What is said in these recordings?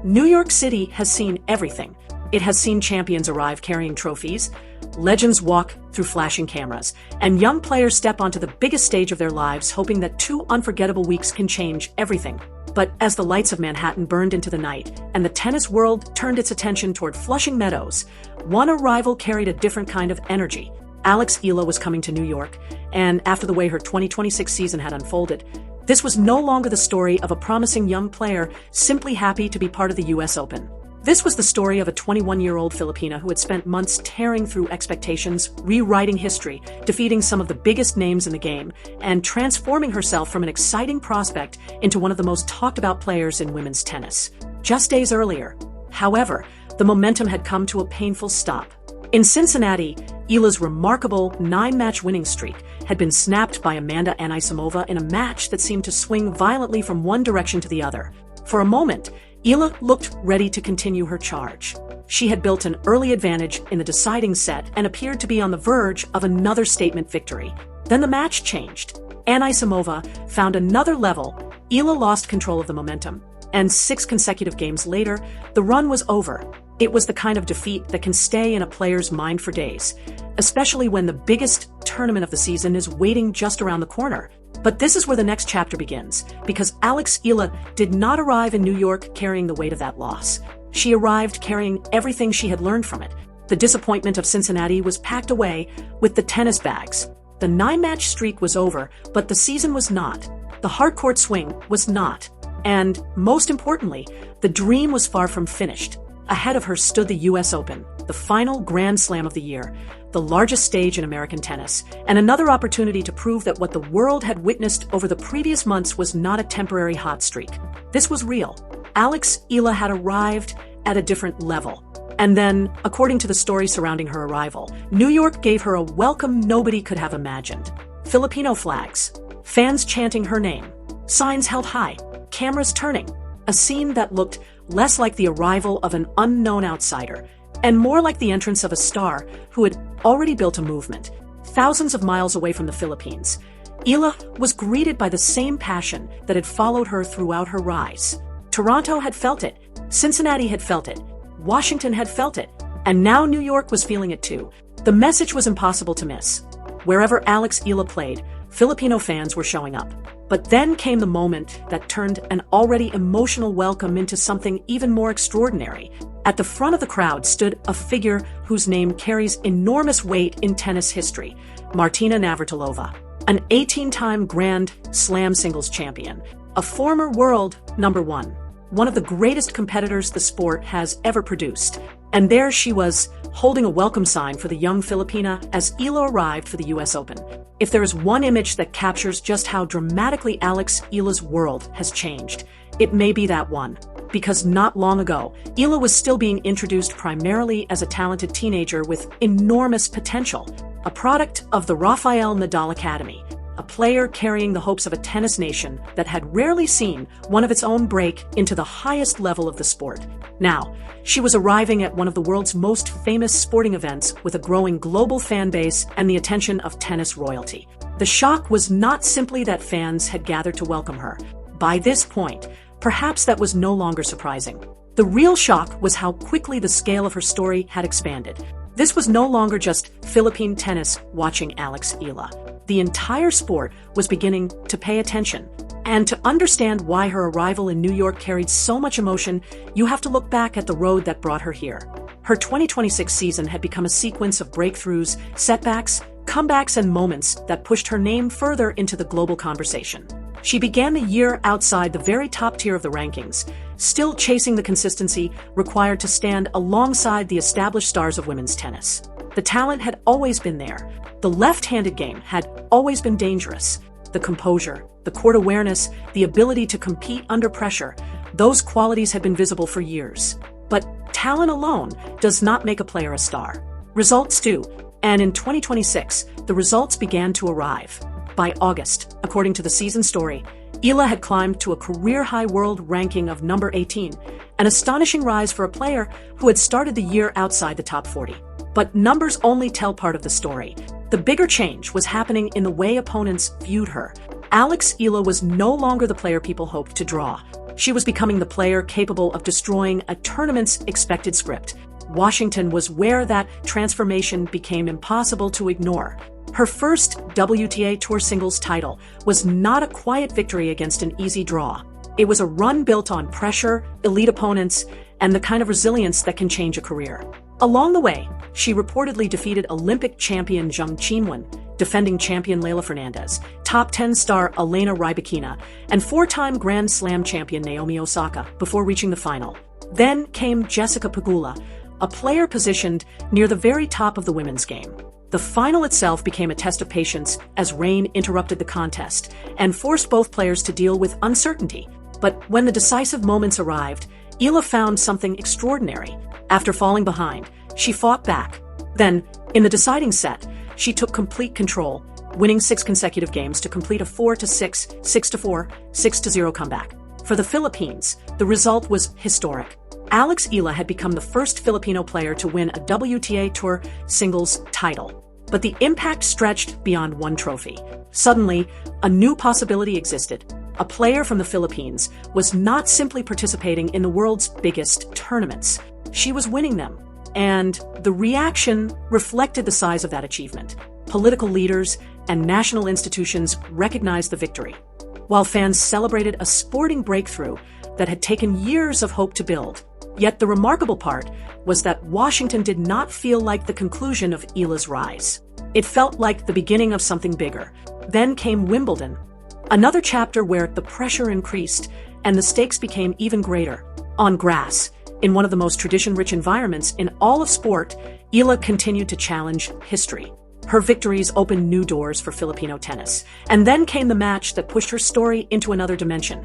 New York City has seen everything. It has seen champions arrive carrying trophies, legends walk through flashing cameras, and young players step onto the biggest stage of their lives hoping that 2 unforgettable weeks can change everything. But as the lights of Manhattan burned into the night and the tennis world turned its attention toward Flushing Meadows, one arrival carried a different kind of energy. Alex Eala was coming to New York, and after the way her 2026 season had unfolded, this was no longer the story of a promising young player simply happy to be part of the US Open. This was the story of a 21-year-old Filipina who had spent months tearing through expectations, rewriting history, defeating some of the biggest names in the game, and transforming herself from an exciting prospect into one of the most talked-about players in women's tennis. Just days earlier, however, the momentum had come to a painful stop. In Cincinnati, Eala's remarkable 9-match winning streak had been snapped by Amanda Anisimova in a match that seemed to swing violently from one direction to the other. For a moment, Eala looked ready to continue her charge. She had built an early advantage in the deciding set and appeared to be on the verge of another statement victory. Then the match changed. Anisimova found another level. Eala lost control of the momentum, and 6 consecutive games later, the run was over. It was the kind of defeat that can stay in a player's mind for days, especially when the biggest tournament of the season is waiting just around the corner. But this is where the next chapter begins, because Alex Eala did not arrive in New York carrying the weight of that loss. She arrived carrying everything she had learned from it. The disappointment of Cincinnati was packed away with the tennis bags. The 9-match streak was over, but the season was not. The hardcourt swing was not. And, most importantly, the dream was far from finished. Ahead of her stood the US Open, the final Grand Slam of the year, the largest stage in American tennis, and another opportunity to prove that what the world had witnessed over the previous months was not a temporary hot streak. This was real. Alex Eala had arrived at a different level. And then, according to the story surrounding her arrival, New York gave her a welcome nobody could have imagined. Filipino flags, fans chanting her name, signs held high, cameras turning, a scene that looked less like the arrival of an unknown outsider and more like the entrance of a star who had already built a movement. Thousands of miles away from the Philippines, Eala was greeted by the same passion that had followed her throughout her rise. Toronto had felt it, Cincinnati had felt it, Washington had felt it, and now New York was feeling it too. The message was impossible to miss. Wherever Alex Eala played, Filipino fans were showing up. But then came the moment that turned an already emotional welcome into something even more extraordinary. At the front of the crowd stood a figure whose name carries enormous weight in tennis history, Martina Navratilova, an 18-time Grand Slam singles champion, a former world #1, one of the greatest competitors the sport has ever produced. And there she was, holding a welcome sign for the young Filipina as Eala arrived for the US Open. If there is one image that captures just how dramatically Alex Eala's world has changed, it may be that one. Because not long ago, Eala was still being introduced primarily as a talented teenager with enormous potential, a product of the Rafael Nadal Academy, a player carrying the hopes of a tennis nation that had rarely seen one of its own break into the highest level of the sport. Now, she was arriving at one of the world's most famous sporting events with a growing global fan base and the attention of tennis royalty. The shock was not simply that fans had gathered to welcome her. By this point, perhaps that was no longer surprising. The real shock was how quickly the scale of her story had expanded. This was no longer just Philippine tennis watching Alex Eala. The entire sport was beginning to pay attention. And to understand why her arrival in New York carried so much emotion, you have to look back at the road that brought her here. Her 2026 season had become a sequence of breakthroughs, setbacks, comebacks, and moments that pushed her name further into the global conversation. She began the year outside the very top tier of the rankings, still chasing the consistency required to stand alongside the established stars of women's tennis. The talent had always been there. The left-handed game had always been dangerous. The composure, the court awareness, the ability to compete under pressure, those qualities had been visible for years. But talent alone does not make a player a star. Results do, and in 2026, the results began to arrive. By August, according to the season story, Eala had climbed to a career-high world ranking of number 18, an astonishing rise for a player who had started the year outside the top 40. But numbers only tell part of the story. The bigger change was happening in the way opponents viewed her. Alex Eala was no longer the player people hoped to draw. She was becoming the player capable of destroying a tournament's expected script. Washington was where that transformation became impossible to ignore. Her first WTA Tour singles title was not a quiet victory against an easy draw. It was a run built on pressure, elite opponents, and the kind of resilience that can change a career. Along the way, she reportedly defeated Olympic champion Zheng Qinwen, defending champion Leylah Fernandez, top 10 star Elena Rybakina, and four-time Grand Slam champion Naomi Osaka before reaching the final. Then came Jessica Pegula, a player positioned near the very top of the women's game. The final itself became a test of patience as rain interrupted the contest and forced both players to deal with uncertainty. But when the decisive moments arrived, Eala found something extraordinary. After falling behind, she fought back. Then, in the deciding set, she took complete control, winning 6 consecutive games to complete a 4-6, 6-4, 6-0 comeback. For the Philippines, the result was historic. Alex Eala had become the first Filipino player to win a WTA Tour singles title. But the impact stretched beyond one trophy. Suddenly, a new possibility existed. A player from the Philippines was not simply participating in the world's biggest tournaments. She was winning them. And the reaction reflected the size of that achievement. Political leaders and national institutions recognized the victory, while fans celebrated a sporting breakthrough that had taken years of hope to build. Yet the remarkable part was that Washington did not feel like the conclusion of Eala's rise. It felt like the beginning of something bigger. Then came Wimbledon, another chapter where the pressure increased and the stakes became even greater. On grass, in one of the most tradition-rich environments in all of sport, Eala continued to challenge history. Her victories opened new doors for Filipino tennis. And then came the match that pushed her story into another dimension.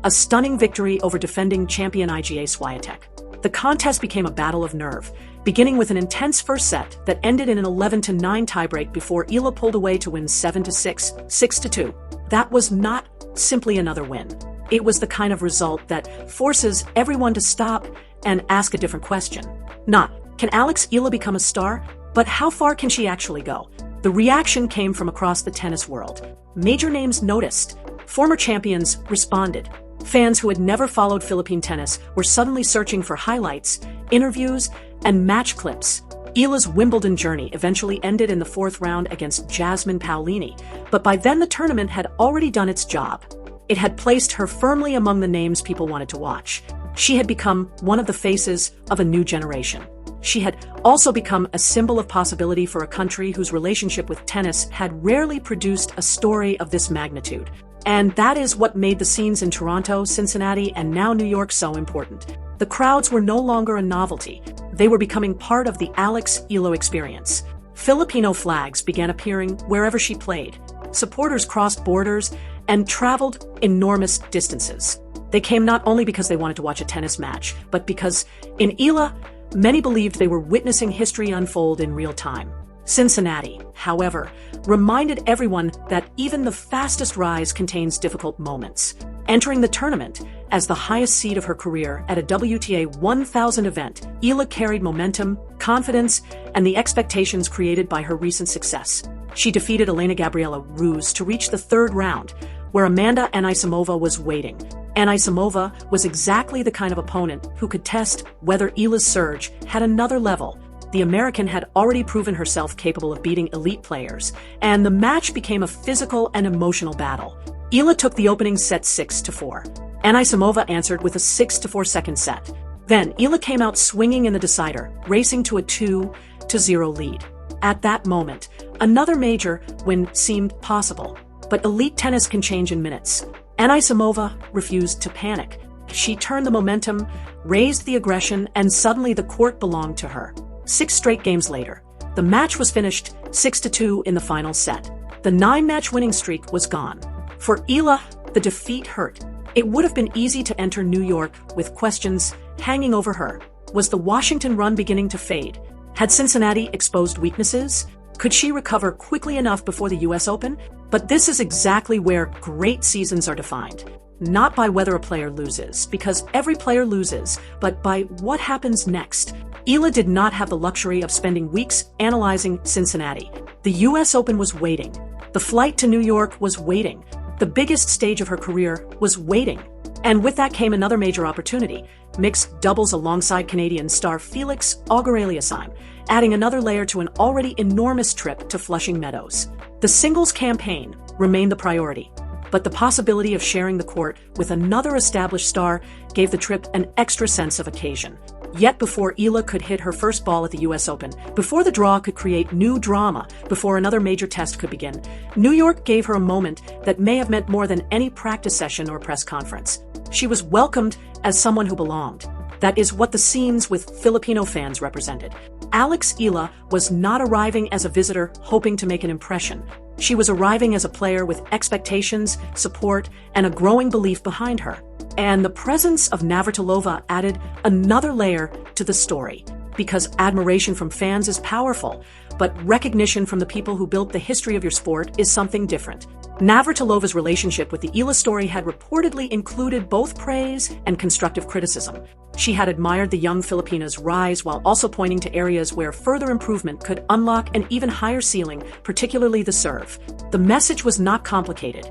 A stunning victory over defending champion Iga Swiatek. The contest became a battle of nerve, beginning with an intense first set that ended in an 11-9 tiebreak before Eala pulled away to win 7-6, 6-2. That was not simply another win. It was the kind of result that forces everyone to stop and ask a different question. Not, can Alex Eala become a star? But how far can she actually go? The reaction came from across the tennis world. Major names noticed. Former champions responded. Fans who had never followed Philippine tennis were suddenly searching for highlights, interviews, and match clips. Eala's Wimbledon journey eventually ended in the 4th round against Jasmine Paolini, but by then the tournament had already done its job. It had placed her firmly among the names people wanted to watch. She had become one of the faces of a new generation. She had also become a symbol of possibility for a country whose relationship with tennis had rarely produced a story of this magnitude. And that is what made the scenes in Toronto, Cincinnati, and now New York so important. The crowds were no longer a novelty. They were becoming part of the Alex Eala experience. Filipino flags began appearing wherever she played. Supporters crossed borders and traveled enormous distances. They came not only because they wanted to watch a tennis match, but because, in Eala, many believed they were witnessing history unfold in real time. Cincinnati, however, reminded everyone that even the fastest rise contains difficult moments. Entering the tournament as the highest seed of her career at a WTA 1000 event, Eala carried momentum, confidence, and the expectations created by her recent success. She defeated Elena Gabriela Ruse to reach the 3rd round, where Amanda Anisimova was waiting. Anisimova was exactly the kind of opponent who could test whether Eala's surge had another level. The American had already proven herself capable of beating elite players, and the match became a physical and emotional battle. Eala took the opening set 6-4. Anisimova answered with a 6-4 second set. Then Eala came out swinging in the decider, racing to a 2-0 lead. At that moment, another major win seemed possible. But elite tennis can change in minutes. Anisimova refused to panic. She turned the momentum, raised the aggression, and suddenly the court belonged to her. 6 straight games later, the match was finished 6-2 in the final set. The 9-match winning streak was gone. For Eala, the defeat hurt. It would have been easy to enter New York with questions hanging over her. Was the Washington run beginning to fade? Had Cincinnati exposed weaknesses? Could she recover quickly enough before the US Open? But this is exactly where great seasons are defined. Not by whether a player loses, because every player loses, but by what happens next. Eala did not have the luxury of spending weeks analyzing Cincinnati. The US Open was waiting. The flight to New York was waiting. The biggest stage of her career was waiting. And with that came another major opportunity: mixed doubles alongside Canadian star Felix Auger-Aliassime, adding another layer to an already enormous trip to Flushing Meadows. The singles campaign remained the priority, but the possibility of sharing the court with another established star gave the trip an extra sense of occasion. Yet before Eala could hit her first ball at the US Open, before the draw could create new drama, before another major test could begin, New York gave her a moment that may have meant more than any practice session or press conference. She was welcomed as someone who belonged. That is what the scenes with Filipino fans represented. Alex Eala was not arriving as a visitor hoping to make an impression. She was arriving as a player with expectations, support, and a growing belief behind her. And the presence of Navratilova added another layer to the story, because admiration from fans is powerful, but recognition from the people who built the history of your sport is something different. Navratilova's relationship with the Eala story had reportedly included both praise and constructive criticism. She had admired the young Filipina's rise while also pointing to areas where further improvement could unlock an even higher ceiling, particularly the serve. The message was not complicated.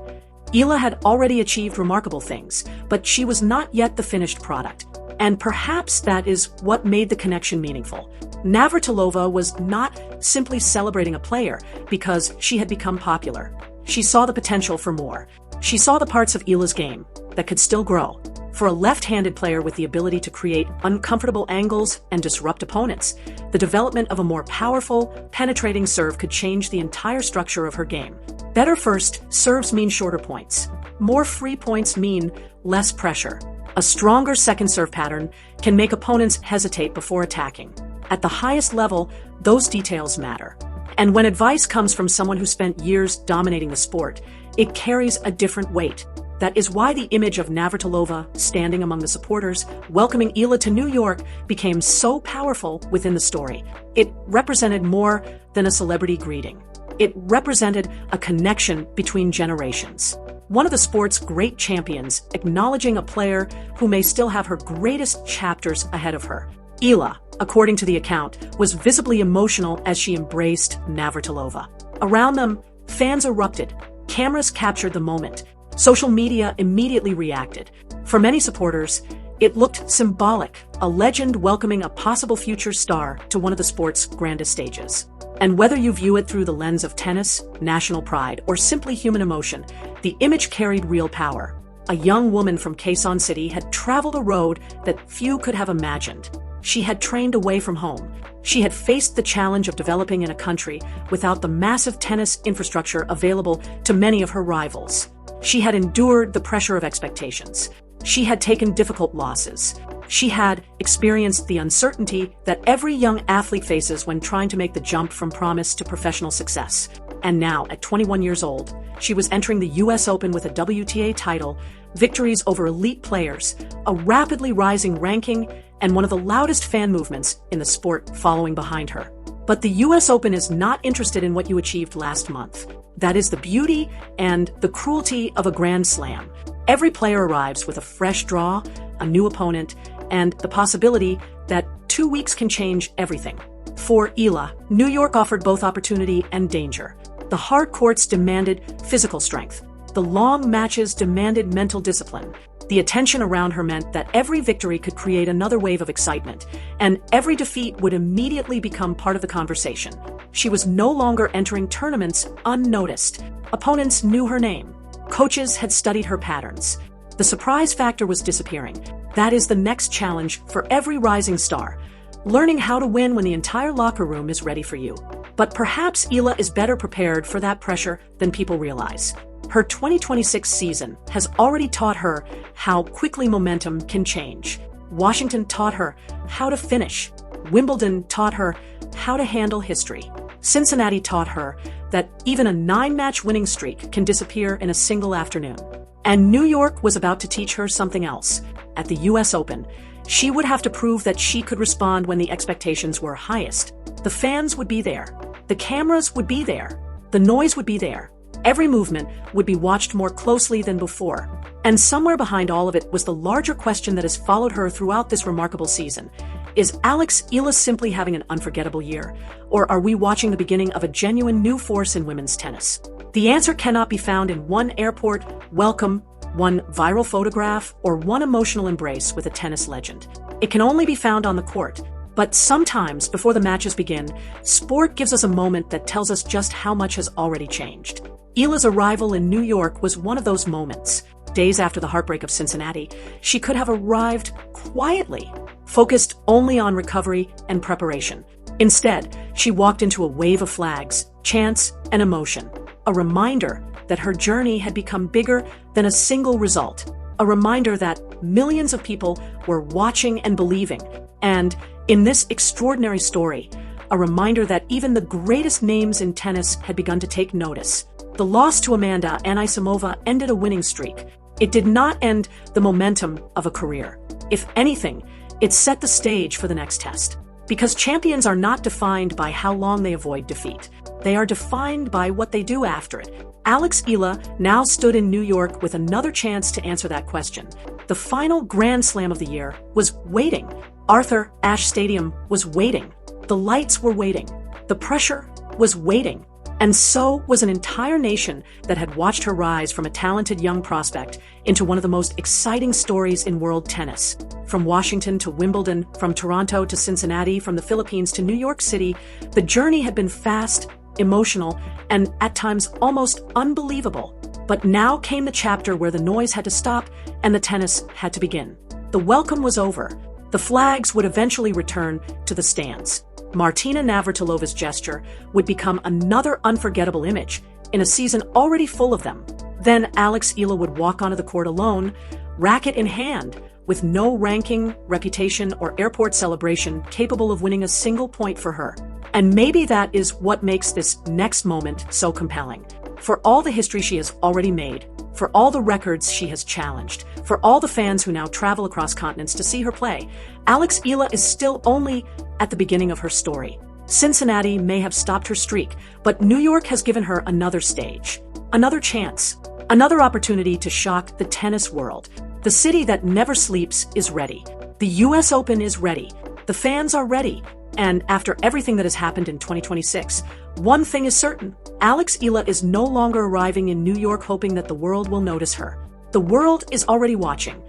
Eala had already achieved remarkable things, but she was not yet the finished product. And perhaps that is what made the connection meaningful. Navratilova was not simply celebrating a player because she had become popular. She saw the potential for more. She saw the parts of Eala's game that could still grow. For a left-handed player with the ability to create uncomfortable angles and disrupt opponents, the development of a more powerful, penetrating serve could change the entire structure of her game. Better first serves mean shorter points. More free points mean less pressure. A stronger second serve pattern can make opponents hesitate before attacking. At the highest level, those details matter. And when advice comes from someone who spent years dominating the sport, it carries a different weight. That is why the image of Navratilova standing among the supporters, welcoming Eala to New York, became so powerful within the story. It represented more than a celebrity greeting. It represented a connection between generations. One of the sport's great champions acknowledging a player who may still have her greatest chapters ahead of her. Eala, according to the account, was visibly emotional as she embraced Navratilova. Around them, fans erupted. Cameras captured the moment. Social media immediately reacted. For many supporters, it looked symbolic, a legend welcoming a possible future star to one of the sport's grandest stages. And whether you view it through the lens of tennis, national pride, or simply human emotion, the image carried real power. A young woman from Quezon City had traveled a road that few could have imagined. She had trained away from home. She had faced the challenge of developing in a country without the massive tennis infrastructure available to many of her rivals. She had endured the pressure of expectations. She had taken difficult losses. She had experienced the uncertainty that every young athlete faces when trying to make the jump from promise to professional success. And now, at 21 years old, she was entering the US Open with a WTA title, victories over elite players, a rapidly rising ranking, and one of the loudest fan movements in the sport following behind her. But the US Open is not interested in what you achieved last month. That is the beauty and the cruelty of a Grand Slam. Every player arrives with a fresh draw, a new opponent, and the possibility that 2 weeks can change everything. For Eala, New York offered both opportunity and danger. The hard courts demanded physical strength. The long matches demanded mental discipline. The attention around her meant that every victory could create another wave of excitement, and every defeat would immediately become part of the conversation. She was no longer entering tournaments unnoticed. Opponents knew her name. Coaches had studied her patterns. The surprise factor was disappearing. That is the next challenge for every rising star. Learning how to win when the entire locker room is ready for you. But perhaps Eala is better prepared for that pressure than people realize. Her 2026 season has already taught her how quickly momentum can change. Washington taught her how to finish. Wimbledon taught her how to handle history. Cincinnati taught her that even a 9-match winning streak can disappear in a single afternoon. And New York was about to teach her something else. At the US Open, she would have to prove that she could respond when the expectations were highest. The fans would be there. The cameras would be there. The noise would be there. Every movement would be watched more closely than before. And somewhere behind all of it was the larger question that has followed her throughout this remarkable season. Is Alex Eala simply having an unforgettable year? Or are we watching the beginning of a genuine new force in women's tennis? The answer cannot be found in one airport welcome one viral photograph, or one emotional embrace with a tennis legend. It can only be found on the court. But sometimes, before the matches begin, sport gives us a moment that tells us just how much has already changed. Eala's arrival in New York was one of those moments. Days after the heartbreak of Cincinnati, she could have arrived quietly, focused only on recovery and preparation. Instead, she walked into a wave of flags, chants, and emotion. A reminder that her journey had become bigger than a single result. A reminder that millions of people were watching and believing. And in this extraordinary story, a reminder that even the greatest names in tennis had begun to take notice. The loss to Amanda Anisimova ended a winning streak. It did not end the momentum of a career. If anything, it set the stage for the next test. Because champions are not defined by how long they avoid defeat. They are defined by what they do after it. Alex Eala now stood in New York with another chance to answer that question. The final Grand Slam of the year was waiting. Arthur Ashe Stadium was waiting. The lights were waiting. The pressure was waiting. And so was an entire nation that had watched her rise from a talented young prospect into one of the most exciting stories in world tennis. From Washington to Wimbledon, from Toronto to Cincinnati, from the Philippines to New York City, the journey had been fast, emotional, and at times almost unbelievable. But now came the chapter where the noise had to stop and the tennis had to begin. The welcome was over. The flags would eventually return to the stands. Martina Navratilova's gesture would become another unforgettable image in a season already full of them. Then Alex Eala would walk onto the court alone, racket in hand, with no ranking, reputation, or airport celebration capable of winning a single point for her. And maybe that is what makes this next moment so compelling. For all the history she has already made, for all the records she has challenged, for all the fans who now travel across continents to see her play, Alex Eala is still only at the beginning of her story. Cincinnati may have stopped her streak, but New York has given her another stage, another chance, another opportunity to shock the tennis world. The city that never sleeps is ready. The US Open is ready. The fans are ready. And after everything that has happened in 2026, one thing is certain. Alex Eala is no longer arriving in New York hoping that the world will notice her. The world is already watching.